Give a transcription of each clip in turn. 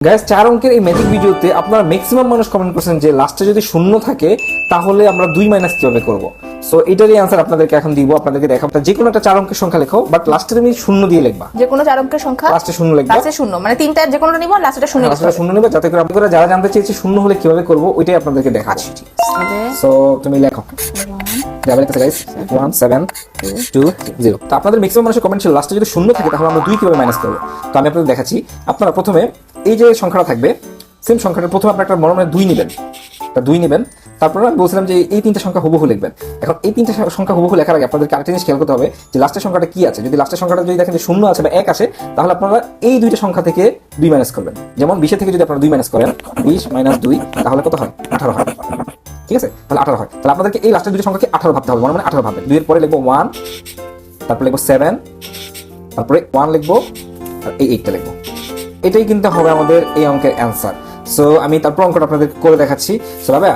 Guys 4 অঙ্কের এই magic ভিডিওতে আপনারা ম্যাক্সিমাম মানুষ কমেন্ট করছেন যে লাস্টে যদি শূন্য থাকে তাহলে আমরা 2 মাইনাস কিভাবে করব। সো এটারই आंसर আপনাদেরকে এখন দিব, আপনাদেরকে দেখাবো। যে কোনো একটা 4 অঙ্কের সংখ্যা লেখো, বাট লাস্টে তুমি শূন্য দিয়ে লিখবা। যে কোনো 4 অঙ্কের সংখ্যা লাস্টে শূন্য লিখবা। লাস্টে শূন্য মানে তিনটা যে কোনোটা নিব, লাস্টে শূন্য লিখবা। লাস্টে শূন্য নিবা, যাতে করে আপনারা যারা জানতে চাইছে শূন্য হলে কিভাবে করব ওইটাই আপনাদেরকে দেখাচ্ছি। সো তুমি লেখো। যাবে লিখতে গাইস 1 7 2 0। তো আপনাদের ম্যাক্সিমাম মানুষের কমেন্ট ছিল লাস্টে যদি শূন্য থাকে তাহলে আমরা 2 কিভাবে মাইনাস করব। তো আমি আপনাদের দেখাচ্ছি। আপনারা প্রথমে এই যে সংখ্যাটা থাকবে, সেম সংখ্যাটার প্রথমে আপনারা একটা মনে 2 নেবেন, তা 2 নেবেন। তারপর আমি বলছিলাম যে এই তিনটা সংখ্যা হুবহু লিখবেন। এখন এই তিনটা সংখ্যা হুবহু লেখার আগে আপনাদেরকে আরেকটা জিনিস খেয়াল করতে হবে যে লাস্টের সংখ্যাটা কি আছে। যদি লাস্টের সংখ্যাটা যদি দেখেন যে শূন্য আছে বা 1 আসে, তাহলে আপনারা এই দুইটা সংখ্যা থেকে 2 মাইনাস করবেন। যেমন 20 থেকে যদি আপনারা 2 মাইনাস করেন, 20 মাইনাস 2 তাহলে কত হয়? 18 হয়। ঠিক আছে, তাহলে 18 হয়। তাহলে আপনাদেরকে এই লাস্টের দুইটা সংখ্যাকে 18 ভাবতে হবে, মানে 18 ভাববেন। 2 এর পরে লিখবো 1, তারপর লিখবো 7, তারপরে 1 লিখবো, আর এই 8টা লিখবো। এটাই কিন্তু হবে আমাদের এই অঙ্কের অ্যান্সার। সো আমি তারপর অঙ্কটা আপনাদের করে দেখাচ্ছি। সো বাবা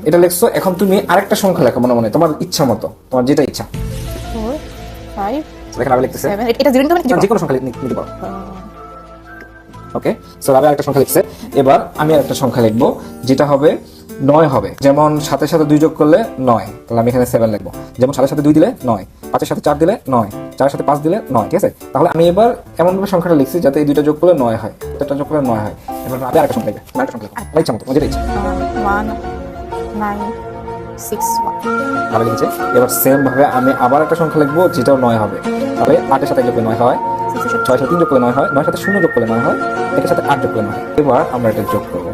এটা লিখছো, এখন তুমি আরেকটা সংখ্যা লেখো মনে মনে, তোমার ইচ্ছা মতো, তোমার যেটা ইচ্ছা। 4 5 দেখেন আমি লিখতেছি 7 এটা জিরো নিতে যে কোনো সংখ্যা নিতে পারো। ওকে, সো বাবা আরেকটা সংখ্যা লিখছে। এবার আমি আরেকটা সংখ্যা লিখবো যেটা হবে 9 হবে। যেমন 7 এর সাথে 2 যোগ করলে 9, তাহলে আমি এখানে 7 লিখবো। যেমন 7 এর সাথে 2 দিলে 9, 5 এর সাথে 4 দিলে 9, 4 এর সাথে 5 দিলে 9। ঠিক আছে, তাহলে আমি এবার এমন ভাবে সংখ্যাটা লিখছি যাতে এই দুইটা যোগ করলে 9 হয়, এটা যোগ করলে 9 হয়। এবার আমি আরেকটা সংখ্যা লিখবো, আরেকটা সংখ্যা লিখবো, আমার ইচ্ছা মতো, যেটা ইচ্ছা। 1 9 6 1 ভালো লিখেছে। এবার সেম ভাবে আমি আবার একটা সংখ্যা লিখবো যেটাও 9 হবে। তাহলে 8 এর সাথে যোগ করলে 9 হয়, 6 এর সাথে 3 যোগ করলে 9 হয়, 9 এর সাথে 0 যোগ করলে 9 হয়, 1 এর সাথে 8 যোগ করলে 9 হয়। এবার আমরা এটা যোগ করবো।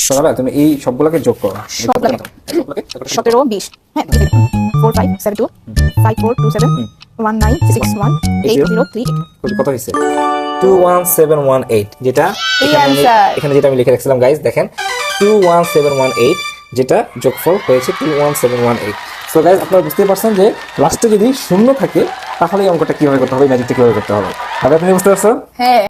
সবাই তুমি এই সবগুলোকে যোগ করো। 17 20 হ্যাঁ 4 5 7 2 5 4 2 7 1 9 6 1 8 0 3 কত হয়েছে? 21718, যেটা এখানে যেটা আমি লিখে রাখছিলাম গাইস, দেখেন 21718, যেটা যোগফল হয়েছে 21718। সো গাইস আপনারা বুঝতেই পারছেন যে লাস্টে যদি শূন্য থাকে তাহলে এই অঙ্কটা কিভাবে করতে হবে, ম্যাজিকটা কিভাবে করতে হবে। আপনি বুঝতে পারছেন? হ্যাঁ।